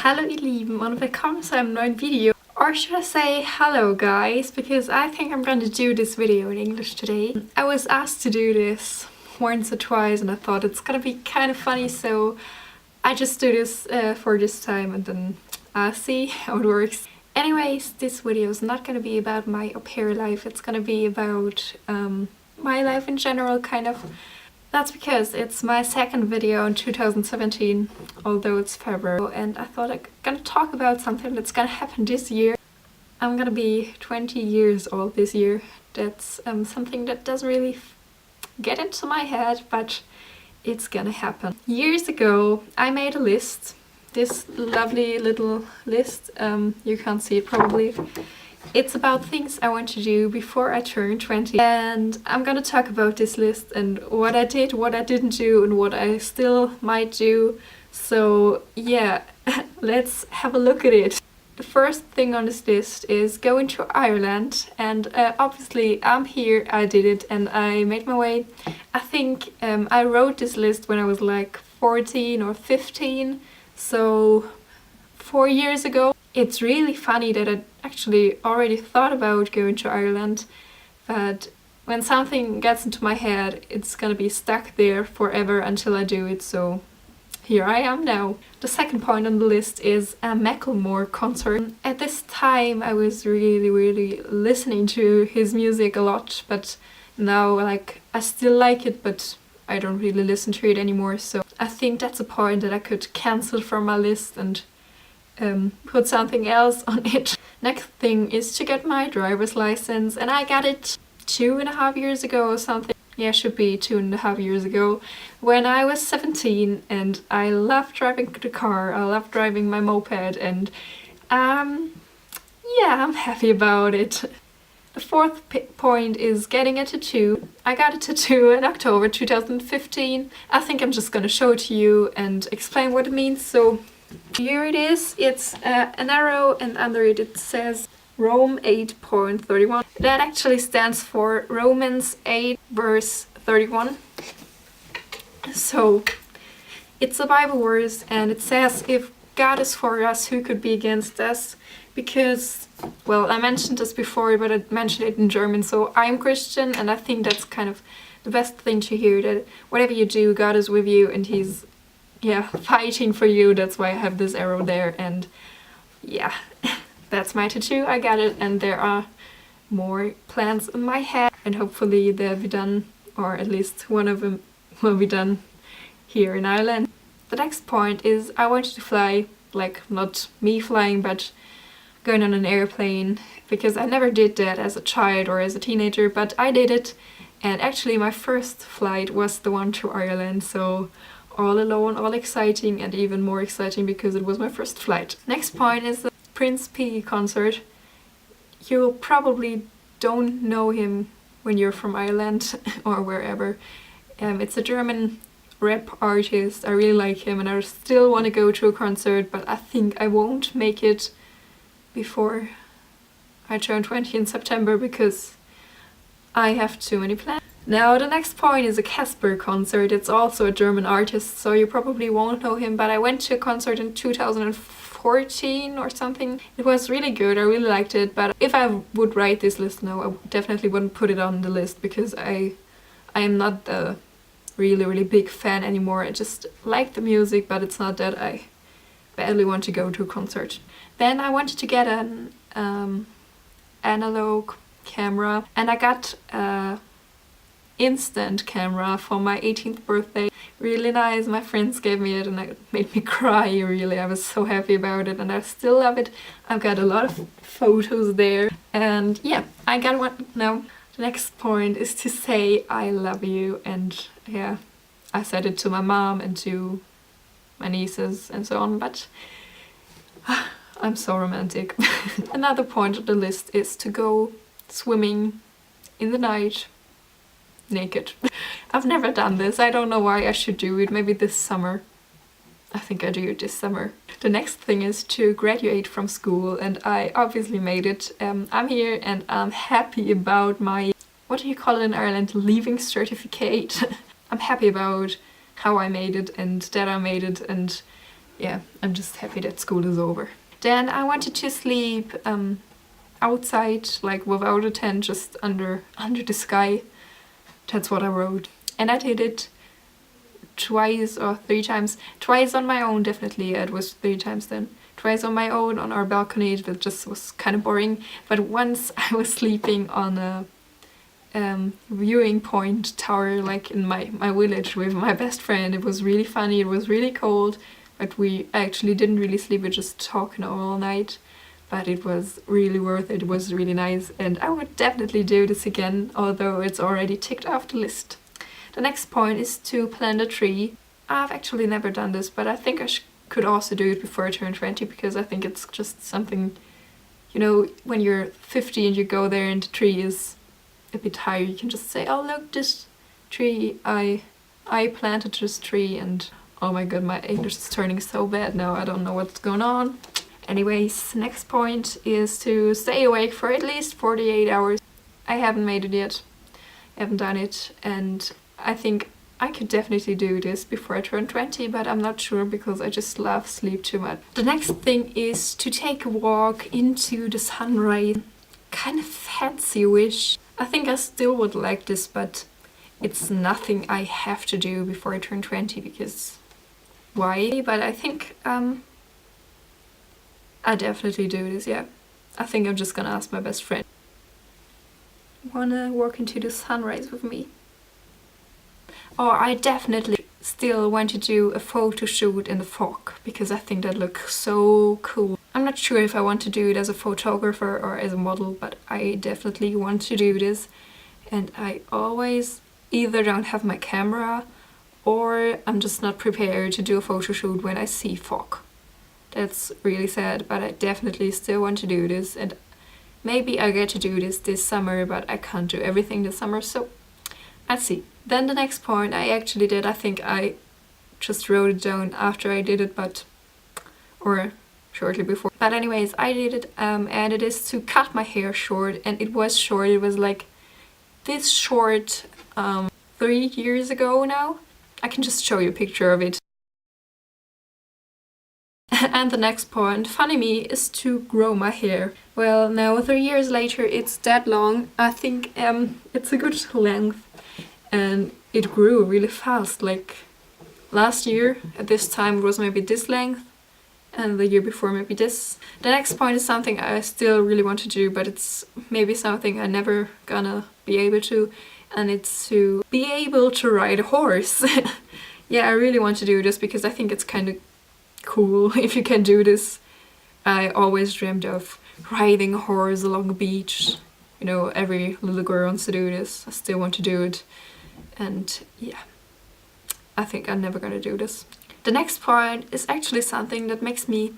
Hallo ihr Lieben und willkommen zu einem neuen Video. Or should I say hello guys, because I think I'm going to do this video in English today. I was asked to do this once or twice and I thought it's gonna be kind of funny, so I just do this for this time and then see how it works. Anyways, this video is not gonna be about my au pair life, it's gonna be about my life in general, kind of. That's because it's my second video in 2017, although it's February, and I thought I'm gonna talk about something that's gonna happen this year. I'm gonna be 20 years old this year. That's something that doesn't really get into my head, but it's gonna happen. Years ago, I made a list. This lovely little list, you can't see it probably. It's about things I want to do before I turn 20, and I'm gonna talk about this list and what I did, what I didn't do, and what I still might do. So yeah, let's have a look at it. The first thing on this list is going to Ireland, and obviously I'm here, I did it, and I made my way. I think I wrote this list when I was like 14 or 15, so 4 years ago. It's really funny that I actually already thought about going to Ireland, but when something gets into my head, it's gonna be stuck there forever until I do it, so here I am now. The second point on the list is a Macklemore concert. At this time I was really listening to his music a lot, but now like I still like it, but I don't really listen to it anymore, so I think that's a point that I could cancel from my list and put something else on it. Next thing is to get my driver's license, and I got it 2.5 years ago or something. Yeah, should be 2.5 years ago, when I was 17, and I love driving the car, I love driving my moped, and yeah, I'm happy about it. The fourth point is getting a tattoo. I got a tattoo in October 2015. I think I'm just gonna show it to you and explain what it means. So here it is. It's an arrow, and under it it says Rome 8.31. That actually stands for Romans 8 verse 31. So it's a Bible verse, and it says, if God is for us, who could be against us? Because, well, I mentioned this before, but I mentioned it in German, so I'm Christian, and I think that's kind of the best thing to hear, that whatever you do, God is with you and He's fighting for you. That's why I have this arrow there, and yeah, that's my tattoo. I got it, and there are more plans in my head, and hopefully they'll be done, or at least one of them will be done here in Ireland. The next point is I wanted to fly, like not me flying, but going on an airplane, because I never did that as a child or as a teenager, but I did it, and actually my first flight was the one to Ireland, so all alone, all exciting, and even more exciting because it was my first flight. Next point is the Prince P concert. You probably don't know him when you're from Ireland or wherever. It's a German rap artist. I really like him, and I still want to go to a concert, but I think I won't make it before I turn 20 in September because I have too many plans. Now the next point is a Casper concert. It's also a German artist, so you probably won't know him, but I went to a concert in 2014 or something. It was really good, I really liked it, but if I would write this list now, I definitely wouldn't put it on the list because I am not a really big fan anymore. I just like the music, but it's not that I badly want to go to a concert. Then I wanted to get an analog camera, and I got instant camera for my 18th birthday. Really nice. My friends gave me it and it made me cry, really. I was so happy about it, and I still love it. I've got a lot of photos there, and yeah, I got one now. The next point is to say I love you, and yeah, I said it to my mom and to my nieces and so on, but I'm so romantic. Another point on the list is to go swimming in the night naked. I've never done this. I don't know why I should do it. Maybe this summer. I think I do it this summer. The next thing is to graduate from school, and I obviously made it. I'm here and I'm happy about my, what do you call it in Ireland, leaving certificate. I'm happy about how I made it and that I made it, and yeah, I'm just happy that school is over. Then I wanted to sleep outside, like without a tent, just under the sky. That's what I wrote. And I did it twice or 3 times. Twice on my own, definitely. It was 3 times then. Twice on my own on our balcony. It just was kind of boring. But once I was sleeping on a viewing point tower, like in my village with my best friend. It was really funny. It was really cold, but we actually didn't really sleep. We were just talking all night. But it was really worth it. It was really nice, and I would definitely do this again, although it's already ticked off the list. The next point is to plant a tree. I've actually never done this, but I think I could also do it before I turn 20, because I think it's just something, you know, when you're 50 and you go there and the tree is a bit higher, you can just say, oh look, this tree, I planted this tree. And oh my god, my English is turning so bad now, I don't know what's going on. Anyways, next point is to stay awake for at least 48 hours. I haven't made it yet, I haven't done it, and I think I could definitely do this before I turn 20, but I'm not sure because I just love sleep too much. The next thing is to take a walk into the sunrise. Kind of fancy wish. I think I still would like this, but it's nothing I have to do before I turn 20, because why? But I think I definitely do this, yeah. I think I'm just gonna ask my best friend. Wanna walk into the sunrise with me? Or I definitely still want to do a photo shoot in the fog, because I think that looks so cool. I'm not sure if I want to do it as a photographer or as a model, but I definitely want to do this. And I always either don't have my camera or I'm just not prepared to do a photo shoot when I see fog. That's really sad, but I definitely still want to do this, and maybe I get to do this summer, but I can't do everything this summer, so let's see. Then the next point I actually did, I think I just wrote it down after I did it, or shortly before. But anyways, I did it, and it is to cut my hair short, and it was short. It was like this short 3 years ago now. I can just show you a picture of it. And the next point, funny me, is to grow my hair. Well, now 3 years later, it's that long. I think it's a good length, and it grew really fast. Like last year at this time it was maybe this length, and the year before maybe this. The next point is something I still really want to do, but it's maybe something I never gonna be able to, and it's to be able to ride a horse. Yeah, I really want to do this because I think it's kind of cool if you can do this. I always dreamed of riding a horse along a beach. You know, every little girl wants to do this. I still want to do it. And yeah, I think I'm never gonna do this. The next point is actually something that makes me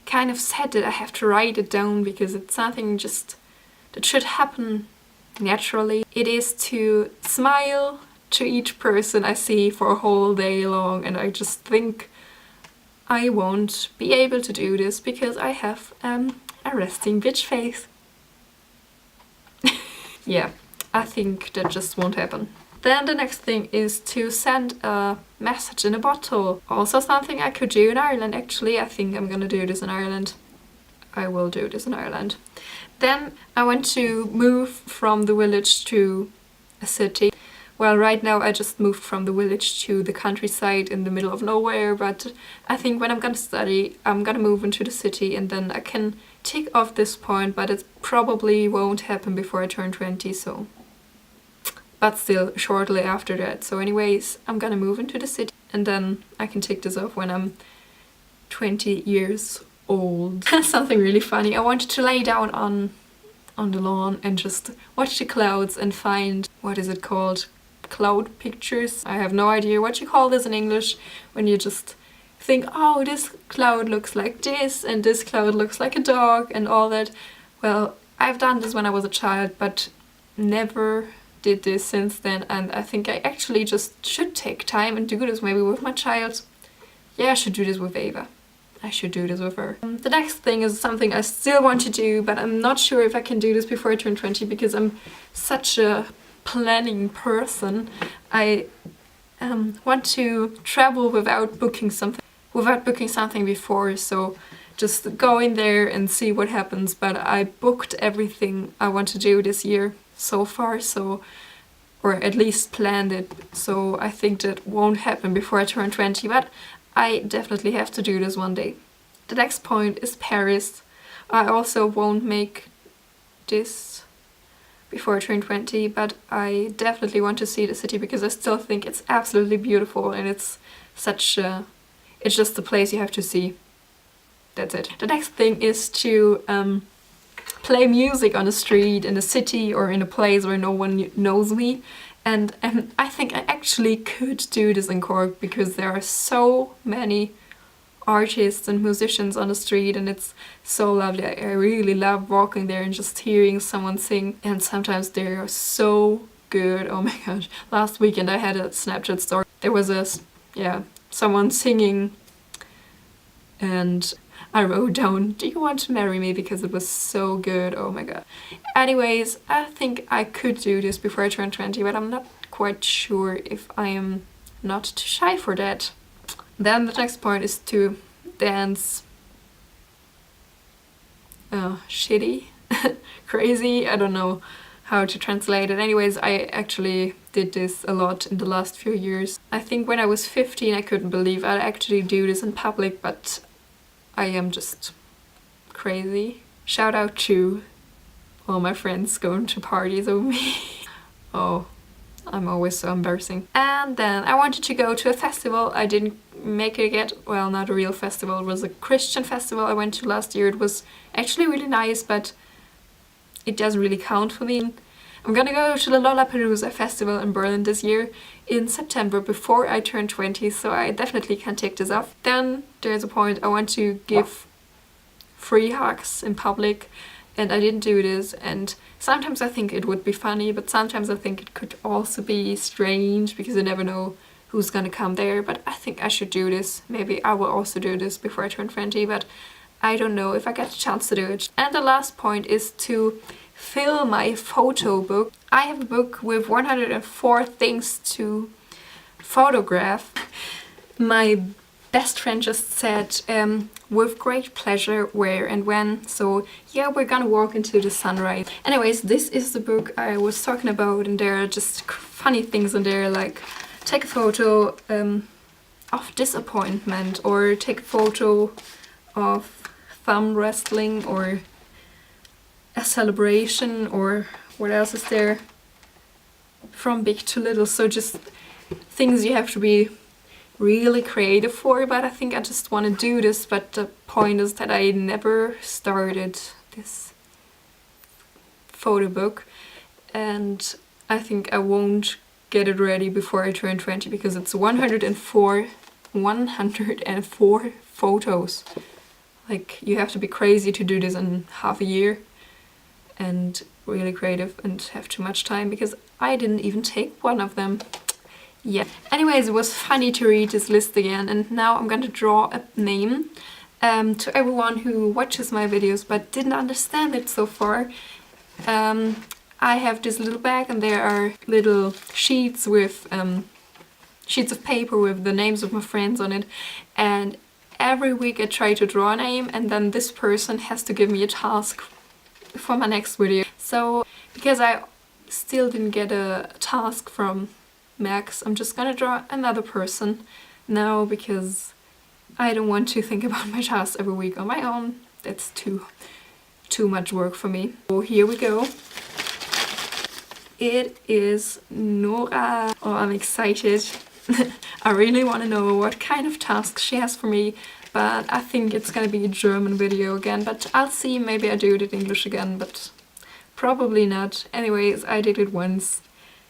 kind of sad that I have to write it down, because it's something just that should happen naturally. It is to smile to each person I see for a whole day long, and I just think I won't be able to do this because I have a resting bitch face. Yeah, I think that just won't happen. Then the next thing is to send a message in a bottle. Also something I could do in Ireland, actually. I think I'm gonna do this in Ireland. I will do this in Ireland. Then I want to move from the village to a city. Well, right now I just moved from the village to the countryside in the middle of nowhere, but I think when I'm gonna study, I'm gonna move into the city, and then I can tick off this point, but it probably won't happen before I turn 20, so... but still shortly after that. So anyways, I'm gonna move into the city, and then I can tick this off when I'm 20 years old. Something really funny. I wanted to lay down on the lawn and just watch the clouds and find, what is it called? Cloud pictures. I have no idea what you call this in English, when you just think, oh, this cloud looks like this and this cloud looks like a dog and all that. Well, I've done this when I was a child, but never did this since then, and I think I actually just should take time and do this maybe with my child. Yeah, I should do this with Ava. I should do this with her. The next thing is something I still want to do, but I'm not sure if I can do this before I turn 20 because I'm such a planning person. I want to travel without booking something, without booking something before, so just go in there and see what happens. But I booked everything I want to do this year so far, so, or at least planned it, so I think that won't happen before I turn 20, but I definitely have to do this one day. The next point is Paris. I also won't make this before I turn 20, but I definitely want to see the city because I still think it's absolutely beautiful, and it's such a, it's just a place you have to see. That's it. The next thing is to play music on the street in a city or in a place where no one knows me, and I think I actually could do this in Cork because there are so many artists and musicians on the street, and it's so lovely. I really love walking there and just hearing someone sing, and sometimes they are so good. Oh my gosh, last weekend I had a Snapchat story. There was someone singing, and I wrote down, "Do you want to marry me?" because it was so good. Oh my god. Anyways, I think I could do this before I turn 20, but I'm not quite sure if I am not too shy for that. Then the next point is to dance shitty, crazy, I don't know how to translate it. Anyways, I actually did this a lot in the last few years. I think when I was 15 I couldn't believe I'd actually do this in public, but I am just crazy. Shout out to all my friends going to parties with me. Oh, I'm always so embarrassing. And then I wanted to go to a festival. I didn't make it yet. Well, not a real festival. It was a Christian festival I went to last year. It was actually really nice, but it doesn't really count for me. I'm gonna go to the Lollapalooza festival in Berlin this year in September before I turn 20, so I definitely can take this off. Then there's a point I want to give free hugs in public, and I didn't do this, and sometimes I think it would be funny, but sometimes I think it could also be strange because you never know who's gonna come there. But I think I should do this. Maybe I will also do this before I turn 20, but I don't know if I get a chance to do it. And the last point is to fill my photo book. I have a book with 104 things to photograph. My best friend just said, with great pleasure, where and when. So yeah, we're gonna walk into the sunrise. Anyways, this is the book I was talking about, and there are just funny things in there, like take a photo of disappointment, or take a photo of thumb wrestling, or a celebration, or what else is there? From big to little. So just things you have to be really creative for, but I think I just want to do this. But the point is that I never started this photo book, and I think I won't get it ready before I turn 20 because it's 104 photos. Like, you have to be crazy to do this in half a year and really creative and have too much time, because I didn't even take one of them. Yeah. Anyways, it was funny to read this list again, and now I'm going to draw a name to everyone who watches my videos but didn't understand it so far. I have this little bag, and there are little sheets with sheets of paper with the names of my friends on it, and every week I try to draw a name, and then this person has to give me a task for my next video. So because I still didn't get a task from Max, I'm just gonna draw another person now, because I don't want to think about my tasks every week on my own. That's too much work for me. So here we go. It is Nora. Oh, I'm excited. I really want to know what kind of tasks she has for me, but I think it's gonna be a German video again, but I'll see. Maybe I do it in English again, but probably not. Anyways, I did it once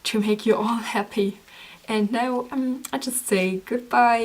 to make you all happy, and now I just say goodbye.